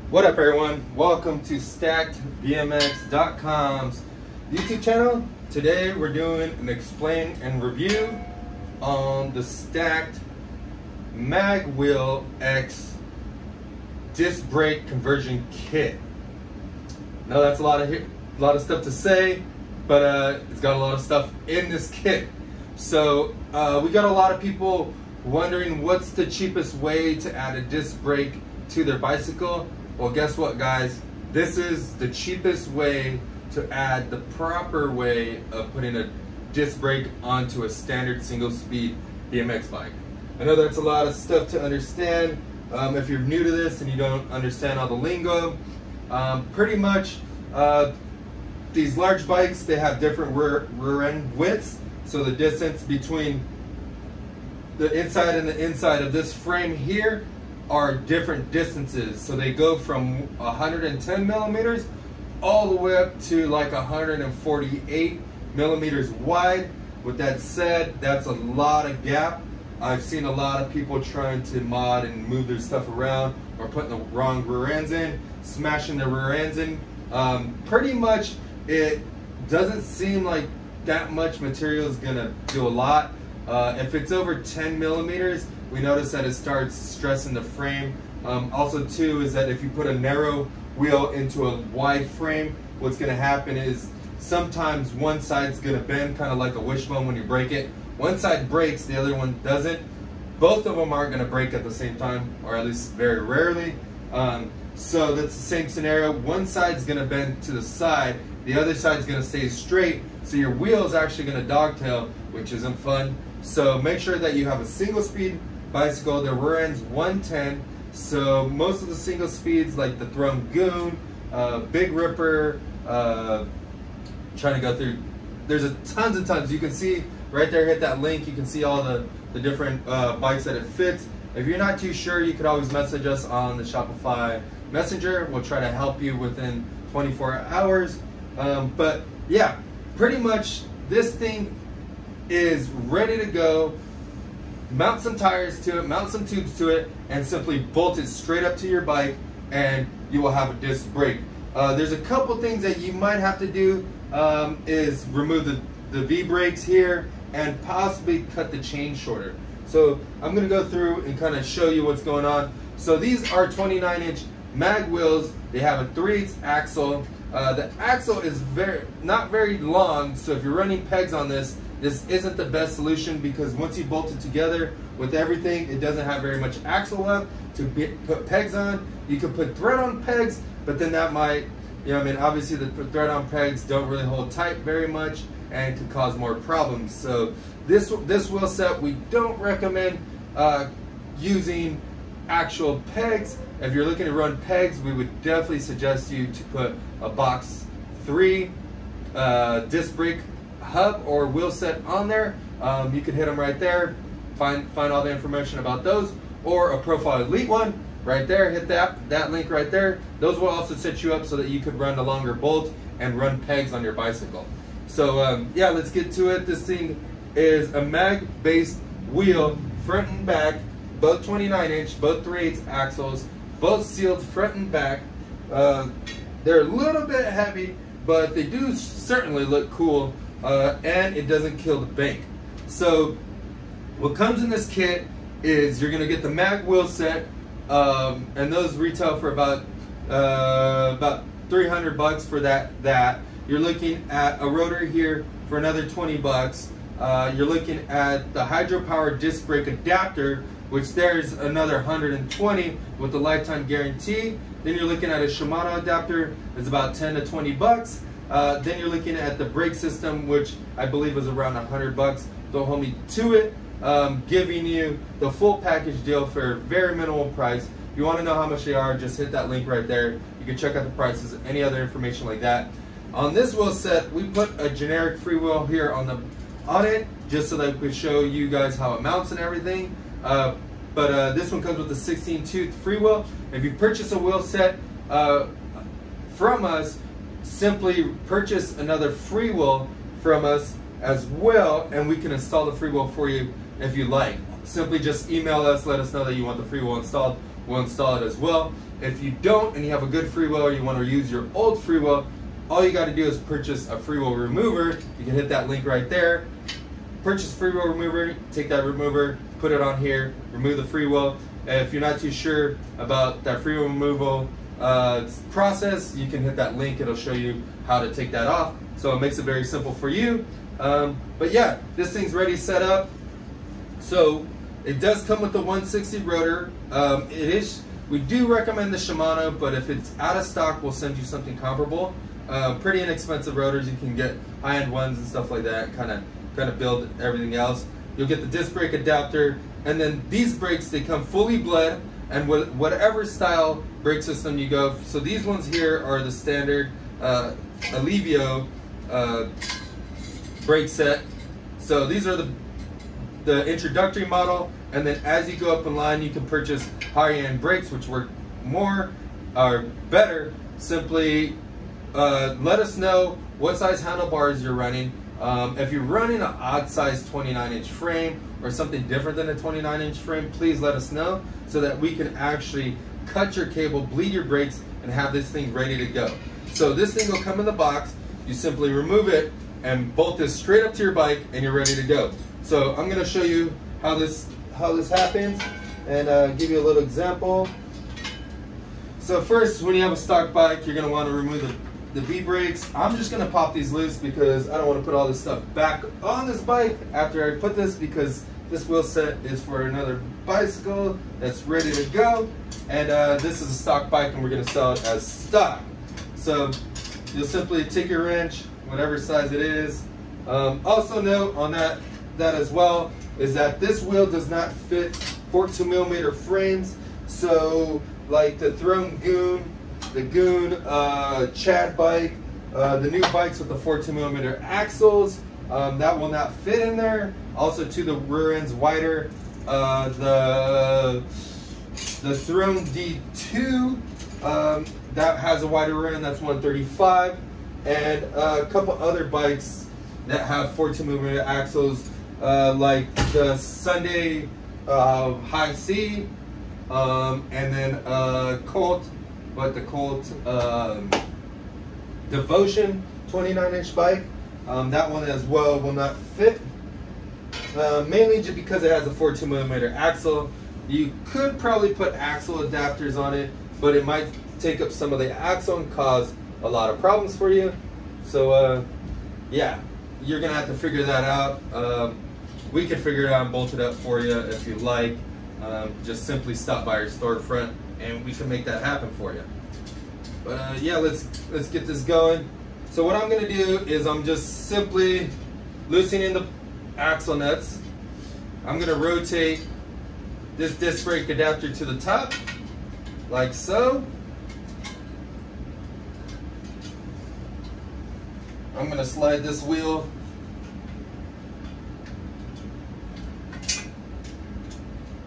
What up, everyone? Welcome to StackedBMX.com's YouTube channel. Today we're doing an explain and review on the Stacked Mag Wheel X disc brake conversion kit. Now that's a lot of stuff to say, but it's got a lot of stuff in this kit. So we got a lot of people wondering what's the cheapest way to add a disc brake to their bicycle. Well, guess what, guys? This is the cheapest way to add the proper way of putting a disc brake onto a standard single speed BMX bike. I know that's a lot of stuff to understand. If you're new to this and you don't understand all the lingo, pretty much these large bikes, they have different rear end widths. So the distance between the inside and the inside of this frame here are different distances. So they go from 110 millimeters all the way up to like 148 millimeters wide. With that said, that's a lot of gap. I've seen a lot of people trying to mod and move their stuff around or putting the wrong rear ends in, smashing their rear ends in. Pretty much it doesn't seem like that much material is gonna do a lot. If it's over 10 millimeters, we notice that it starts stressing the frame. Also too is that if you put a narrow wheel into a wide frame, what's gonna happen is sometimes one side's gonna bend, kind of like a wishbone when you break it. One side breaks, the other one doesn't. Both of them aren't gonna break at the same time, or at least very rarely. So that's the same scenario. One side's gonna bend to the side, the other side's gonna stay straight, so your wheel is actually gonna dogtail, which isn't fun. So make sure that you have a single speed bicycle. The rear end's 110. So most of the single speeds, like the Throne Goon, Big Ripper, trying to go through, there's tons and tons. You can see right there, hit that link, you can see all the different bikes that it fits. If you're not too sure, you could always message us on the Shopify Messenger. We'll try to help you within 24 hours. But yeah, pretty much this thing is ready to go. Mount some tires to it, mount some tubes to it, and simply bolt it straight up to your bike, and you will have a disc brake. There's a couple things that you might have to do, is remove the V-brakes here and possibly cut the chain shorter. So I'm gonna go through and kind of show you what's going on. So these are 29-inch mag wheels. They have a 3/8 axle. The axle is not very long, so if you're running pegs on this, this isn't the best solution, because once you bolt it together with everything, it doesn't have very much axle left to put pegs on. You could put thread on pegs, but then that might, you know, I mean, obviously the thread on pegs don't really hold tight very much and could cause more problems. So this wheel set, we don't recommend using actual pegs. If you're looking to run pegs, we would definitely suggest you to put a box 3 disc brake hub or wheel set on there. You can hit them right there, find all the information about those, or a Profile Elite one right there. Hit that link right there. Those will also set you up so that you could run a longer bolt and run pegs on your bicycle. So yeah, let's get to it. This thing is a mag based wheel, front and back, both 29-inch, both 3/8 axles, both sealed front and back. They're a little bit heavy, but they do certainly look cool. And it doesn't kill the bank. So what comes in this kit is you're gonna get the mag wheel set, and those retail for about 300 bucks for that. You're looking at a rotor here for another 20 bucks. You're looking at the hydropower disc brake adapter, which there's another 120 with the lifetime guarantee. Then you're looking at a Shimano adapter, it's about 10 to 20 bucks. Then you're looking at the brake system, which I believe is around 100 bucks. Don't hold me to it. Giving you the full package deal for a very minimal price. If you want to know how much they are, just hit that link right there. You can check out the prices, any other information like that. On this wheel set, we put a generic freewheel here on it, just so that we could show you guys how it mounts and everything. But this one comes with a 16-tooth freewheel. If you purchase a wheel set from us, simply purchase another freewheel from us as well, and we can install the freewheel for you if you like. simply just email us, let us know that you want the freewheel installed. We'll install it as well. If you don't and you have a good freewheel or you want to use your old freewheel, all you got to do is purchase a freewheel remover. You can hit that link right there. Purchase freewheel remover, take that remover, put it on here, remove the freewheel. If you're not too sure about that freewheel removal process, you can hit that link. It'll show you how to take that off. So it makes it very simple for you. But yeah, this thing's ready set up. So it does come with the 160 rotor. We do recommend the Shimano, but if it's out of stock, we'll send you something comparable. Pretty inexpensive rotors. You can get high-end ones and stuff like that. Kind of build everything else. You'll get the disc brake adapter, and then these brakes, they come fully bled, and whatever style brake system you go. So these ones here are the standard Alivio brake set. So these are the introductory model, and then as you go up in line, you can purchase higher-end brakes, which work more or better. Simply let us know what size handlebars you're running. If you're running an odd size 29-inch frame or something different than a 29-inch frame, please let us know so that we can actually cut your cable, bleed your brakes, and have this thing ready to go. So this thing will come in the box. You simply remove it and bolt this straight up to your bike, and you're ready to go. So I'm going to show you how this happens and give you a little example. So first, when you have a stock bike, you're going to want to remove the V-brakes. I'm just going to pop these loose because I don't want to put all this stuff back on this bike after I put this, because this wheel set is for another bicycle that's ready to go, and this is a stock bike and we're going to sell it as stock. So you'll simply take your wrench, whatever size it is. Also note on that as well is that this wheel does not fit 14mm frames. So like the Throne Goon, the Goon Chad bike, the new bikes with the 14mm axles, that will not fit in there. Also to the rear end's wider. The Throne D2, that has a wider rear end, that's 135. And a couple other bikes that have 14mm axles, like the Sunday High C, and then Colt, but the Colt Devotion 29-inch bike, that one as well will not fit, mainly just because it has a 14mm axle. You could probably put axle adapters on it, but it might take up some of the axle and cause a lot of problems for you. So yeah, you're gonna have to figure that out. We can figure it out and bolt it up for you if you like. Just simply stop by our storefront and we can make that happen for you. But yeah, let's get this going. So what I'm gonna do is I'm just simply loosening the axle nuts. I'm gonna rotate this disc brake adapter to the top, like so. I'm going to slide this wheel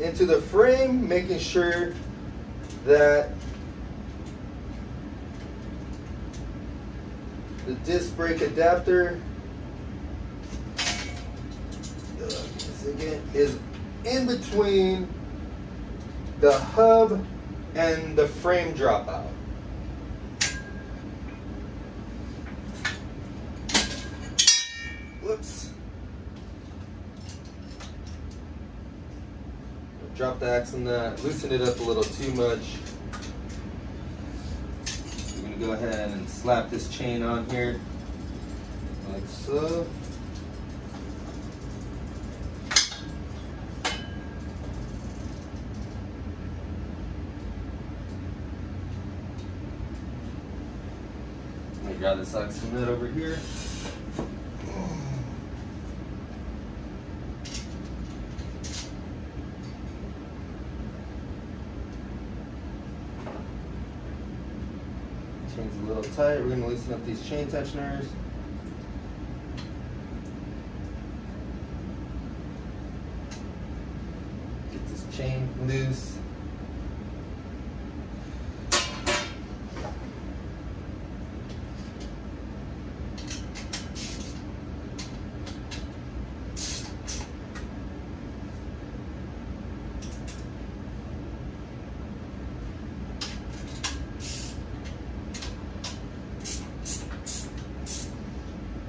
into the frame, making sure that the disc brake adapter is in between the hub and the frame dropout. Whoops. Drop the axle nut, loosen it up a little too much. We're going to go ahead and slap this chain on here, like so. Let me grab this axle nut over here. Chain's a little tight. We're going to loosen up these chain tensioners. Get this chain loose.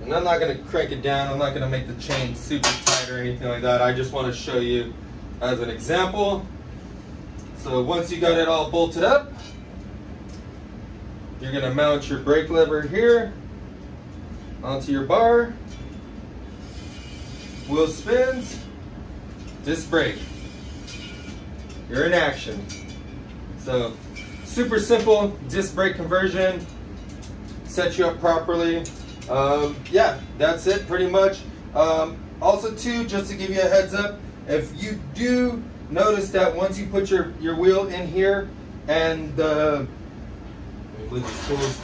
And I'm not going to crank it down. I'm not going to make the chain super tight or anything like that. I just want to show you as an example. So once you got it all bolted up, you're going to mount your brake lever here onto your bar. Wheel spins, disc brake. You're in action. So super simple disc brake conversion. Set you up properly. Yeah, that's it pretty much. Also too, just to give you a heads up, if you do notice that once you put your wheel in here and let me leave these tools.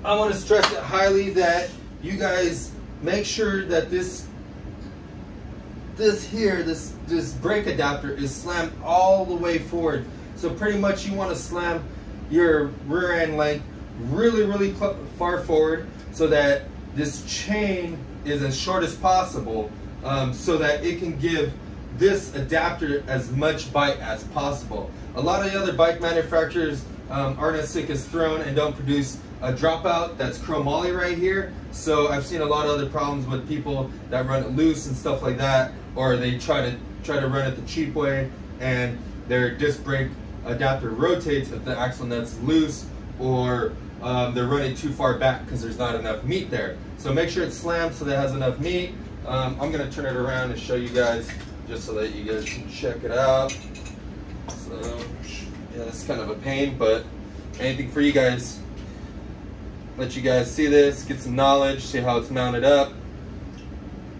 I want to stress it highly that you guys make sure that this brake adapter is slammed all the way forward. So pretty much you want to slam your rear end length really far forward so that this chain is as short as possible, so that it can give this adapter as much bite as possible. A lot of the other bike manufacturers aren't as sick as Throne and don't produce a dropout that's chromoly right here. So I've seen a lot of other problems with people that run it loose and stuff like that, or they try to run it the cheap way and their disc brake adapter rotates if the axle nut's loose, or they're running too far back because there's not enough meat there. So make sure it's slammed so that it has enough meat. I'm going to turn it around and show you guys just so that you guys can check it out. So yeah, that's kind of a pain, but anything for you guys. Let you guys see this, get some knowledge, see how it's mounted up.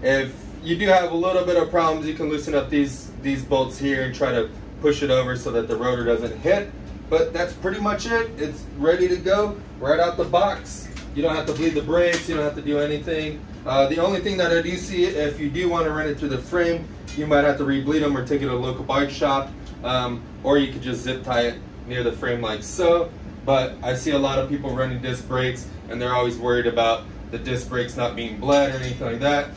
If you do have a little bit of problems, you can loosen up these bolts here and try to push it over so that the rotor doesn't hit. But that's pretty much it. It's ready to go right out the box. You don't have to bleed the brakes, you don't have to do anything. The only thing that I do see, if you do want to run it through the frame, you might have to re-bleed them or take it to a local bike shop, or you could just zip tie it near the frame like so. But I see a lot of people running disc brakes and they're always worried about the disc brakes not being bled or anything like that,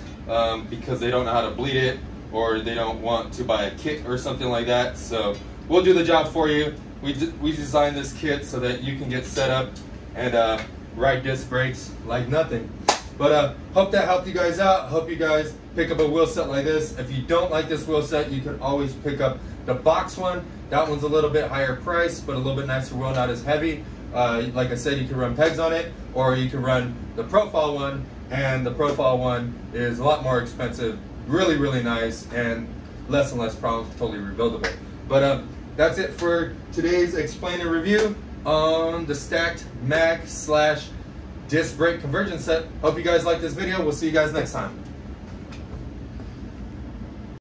because they don't know how to bleed it, or they don't want to buy a kit or something like that. So we'll do the job for you. We designed this kit so that you can get set up and ride disc brakes like nothing. But hope that helped you guys out. Hope you guys pick up a wheel set like this. If you don't like this wheel set, you can always pick up the box one. That one's a little bit higher price, but a little bit nicer wheel, not as heavy. Like I said, you can run pegs on it, or you can run the profile one, and the profile one is a lot more expensive, really nice, and less and less problems, totally rebuildable. But that's it for today's explain and review on the stacked Mag / disc brake conversion set. Hope you guys like this video. We'll see you guys next time.